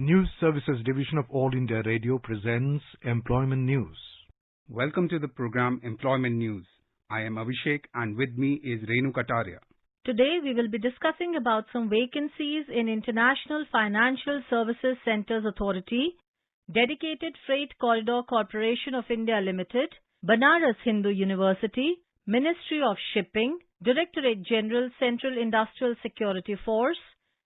News Services Division of All India Radio presents Employment News. Welcome to the program Employment News. I am Abhishek and with me is Renu Kataria. Today we will be discussing about some vacancies in International Financial Services Centres Authority, Dedicated Freight Corridor Corporation of India Limited, Banaras Hindu University, Ministry of Shipping, Directorate General Central Industrial Security Force,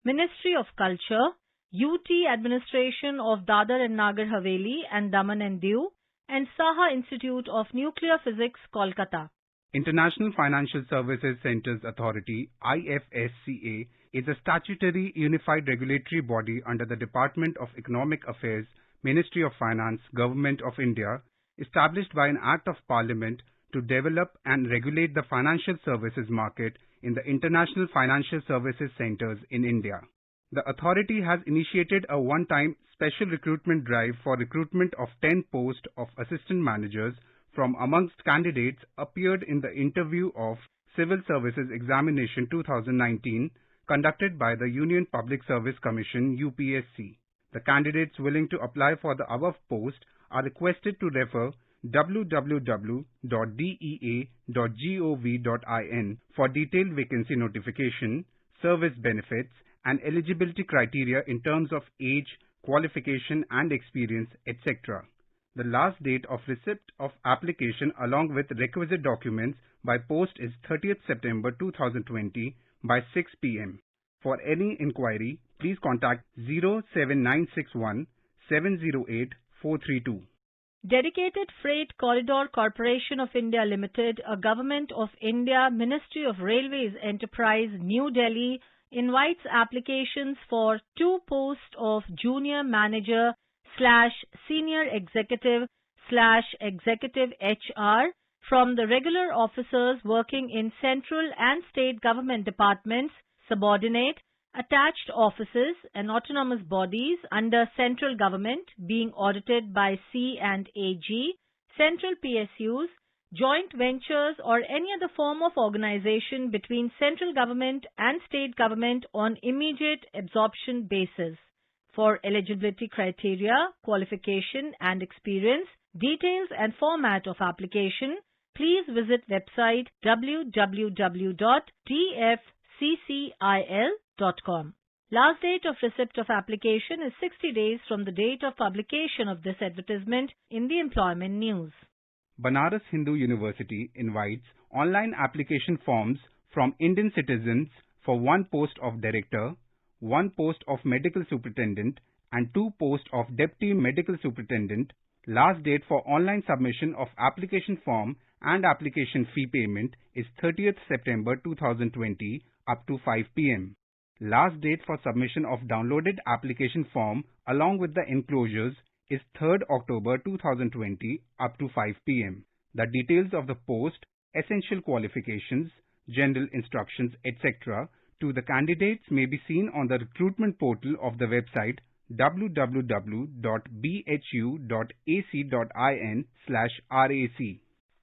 Ministry of Culture, UT Administration of Dadar and Nagar Haveli and Daman and Diu, and Saha Institute of Nuclear Physics, Kolkata. International Financial Services Centres Authority (IFSCA) is a statutory unified regulatory body under the Department of Economic Affairs, Ministry of Finance, Government of India, established by an Act of Parliament to develop and regulate the financial services market in the international financial services centres in India. The authority has initiated a one-time special recruitment drive for recruitment of 10 posts of assistant managers from amongst candidates appeared in the interview of Civil Services Examination 2019 conducted by the Union Public Service Commission UPSC. The candidates willing to apply for the above post are requested to refer www.dea.gov.in for detailed vacancy notification, service benefits, and eligibility criteria in terms of age, qualification and experience, etc. The last date of receipt of application along with requisite documents by post is 30th September 2020 by 6 p.m. For any inquiry, please contact 07961 708 432. Dedicated Freight Corridor Corporation of India Limited, a Government of India Ministry of Railways enterprise, New Delhi, invites applications for 2 posts of Junior Manager / Senior Executive / Executive HR from the regular officers working in central and state government departments, subordinate, attached offices and autonomous bodies under central government being audited by C&AG, central PSUs, joint ventures or any other form of organization between central government and state government on immediate absorption basis. For eligibility criteria, qualification and experience, details and format of application, please visit website www.dfccil.com. Last date of receipt of application is 60 days from the date of publication of this advertisement in the Employment News. Banaras Hindu University invites online application forms from Indian citizens for 1 post of Director, 1 post of Medical Superintendent and 2 posts of Deputy Medical Superintendent. Last date for online submission of application form and application fee payment is 30th September 2020 up to 5 p.m. Last date for submission of downloaded application form along with the enclosures is 3rd October 2020 up to 5 p.m. The details of the post, essential qualifications, general instructions, etc. to the candidates may be seen on the recruitment portal of the website www.bhu.ac.in/RAC.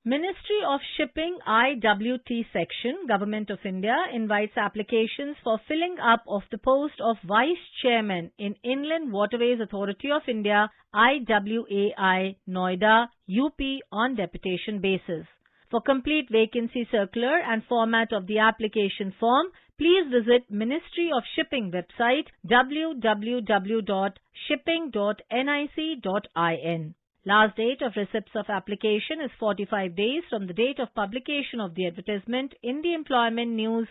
Ministry of Shipping IWT Section, Government of India invites applications for filling up of the post of Vice Chairman in Inland Waterways Authority of India IWAI, Noida, UP on deputation basis. For complete vacancy circular and format of the application form, please visit Ministry of Shipping website www.shipping.nic.in. Last date of receipts of application is 45 days from the date of publication of the advertisement in the Employment News.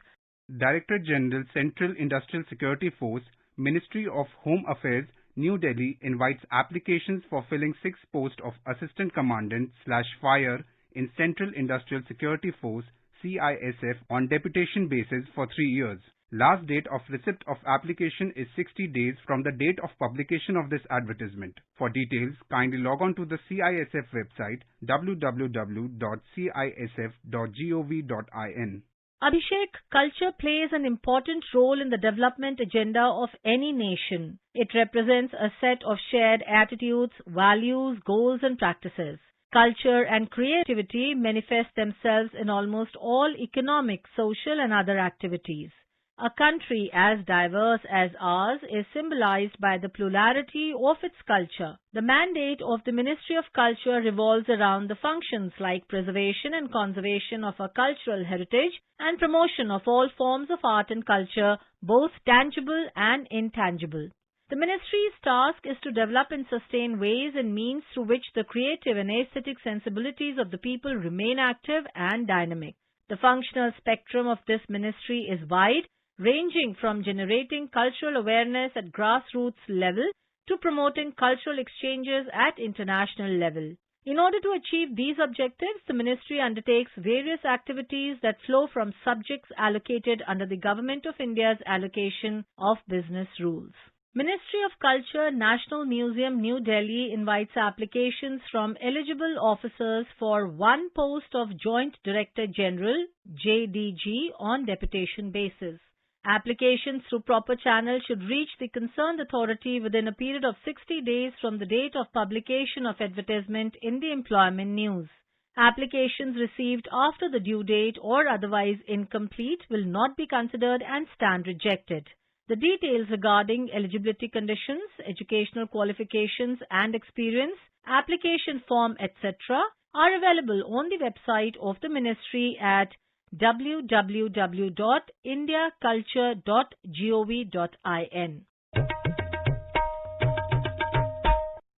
Director General Central Industrial Security Force, Ministry of Home Affairs, New Delhi invites applications for filling 6 posts of Assistant Commandant / Fire in Central Industrial Security Force CISF on deputation basis for 3 years. Last date of receipt of application is 60 days from the date of publication of this advertisement. For details, kindly log on to the CISF website www.cisf.gov.in. Abhishek, culture plays an important role in the development agenda of any nation. It represents a set of shared attitudes, values, goals and practices. Culture and creativity manifest themselves in almost all economic, social and other activities. A country as diverse as ours is symbolized by the plurality of its culture. The mandate of the Ministry of Culture revolves around the functions like preservation and conservation of our cultural heritage and promotion of all forms of art and culture, both tangible and intangible. The Ministry's task is to develop and sustain ways and means through which the creative and aesthetic sensibilities of the people remain active and dynamic. The functional spectrum of this ministry is wide, ranging from generating cultural awareness at grassroots level to promoting cultural exchanges at international level. In order to achieve these objectives, the ministry undertakes various activities that flow from subjects allocated under the Government of India's allocation of business rules. Ministry of Culture, National Museum, New Delhi invites applications from eligible officers for one post of Joint Director General (JDG) on deputation basis. Applications through proper channel should reach the concerned authority within a period of 60 days from the date of publication of advertisement in the Employment News. Applications received after the due date or otherwise incomplete will not be considered and stand rejected. The details regarding eligibility conditions, educational qualifications and experience, application form, etc. are available on the website of the ministry at www.indiaculture.gov.in.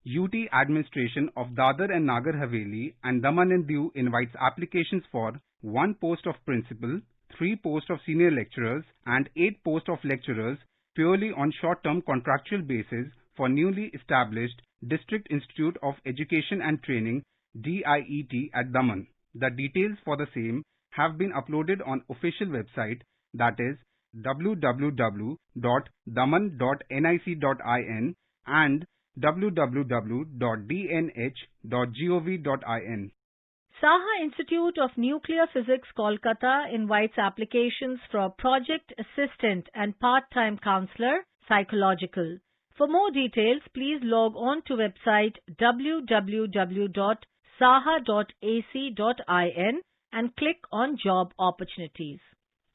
UT Administration of Dadar and Nagar Haveli and Daman and Diu invites applications for 1 post of principal, 3 posts of senior lecturers and 8 posts of lecturers purely on short-term contractual basis for newly established District Institute of Education and Training DIET at Daman. The details for the same have been uploaded on official website, that is www.daman.nic.in and www.dnh.gov.in. Saha Institute of Nuclear Physics, Kolkata invites applications for Project Assistant and Part-Time Counselor, Psychological. For more details, please log on to website www.saha.ac.in and click on Job Opportunities.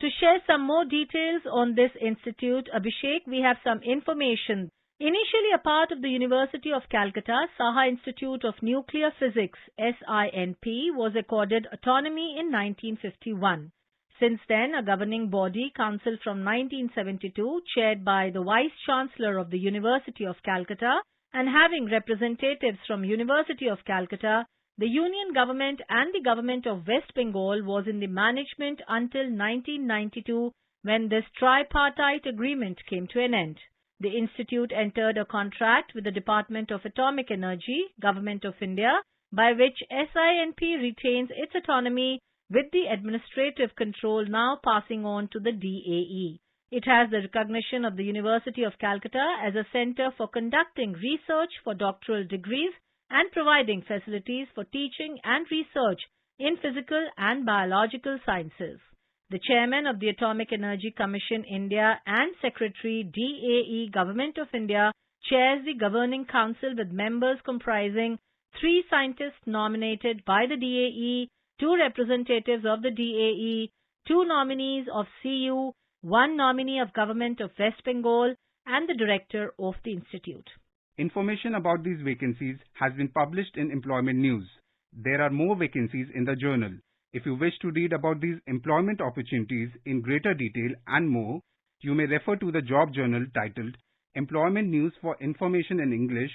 To share some more details on this institute, Abhishek, we have some information. Initially a part of the University of Calcutta, Saha Institute of Nuclear Physics (SINP) was accorded autonomy in 1951. Since then, a governing body, Council from 1972, chaired by the Vice-Chancellor of the University of Calcutta and having representatives from University of Calcutta, the Union Government and the Government of West Bengal was in the management until 1992 when this tripartite agreement came to an end. The institute entered a contract with the Department of Atomic Energy, Government of India, by which SINP retains its autonomy with the administrative control now passing on to the DAE. It has the recognition of the University of Calcutta as a center for conducting research for doctoral degrees and providing facilities for teaching and research in physical and biological sciences. The Chairman of the Atomic Energy Commission India and Secretary DAE Government of India chairs the Governing Council with members comprising 3 scientists nominated by the DAE, 2 representatives of the DAE, 2 nominees of CU, 1 nominee of Government of West Bengal and the Director of the Institute. Information about these vacancies has been published in Employment News. There are more vacancies in the journal. If you wish to read about these employment opportunities in greater detail and more, you may refer to the job journal titled Employment News for Information in English,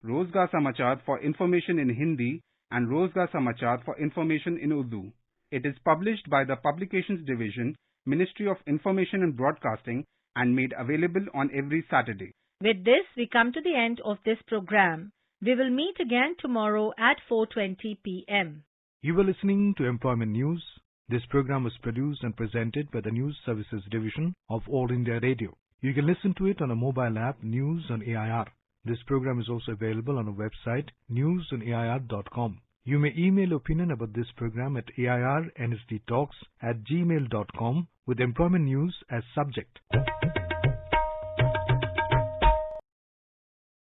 Rozgar Samachar for Information in Hindi and Rozgar Samachar for Information in Urdu. It is published by the Publications Division, Ministry of Information and Broadcasting and made available on every Saturday. With this, we come to the end of this program. We will meet again tomorrow at 4:20 p.m. You were listening to Employment News. This program was produced and presented by the News Services Division of All India Radio. You can listen to it on a mobile app, News on AIR. This program is also available on our website, newsonair.com. You may email opinion about this program at airnsdtalks@gmail.com with Employment News as subject.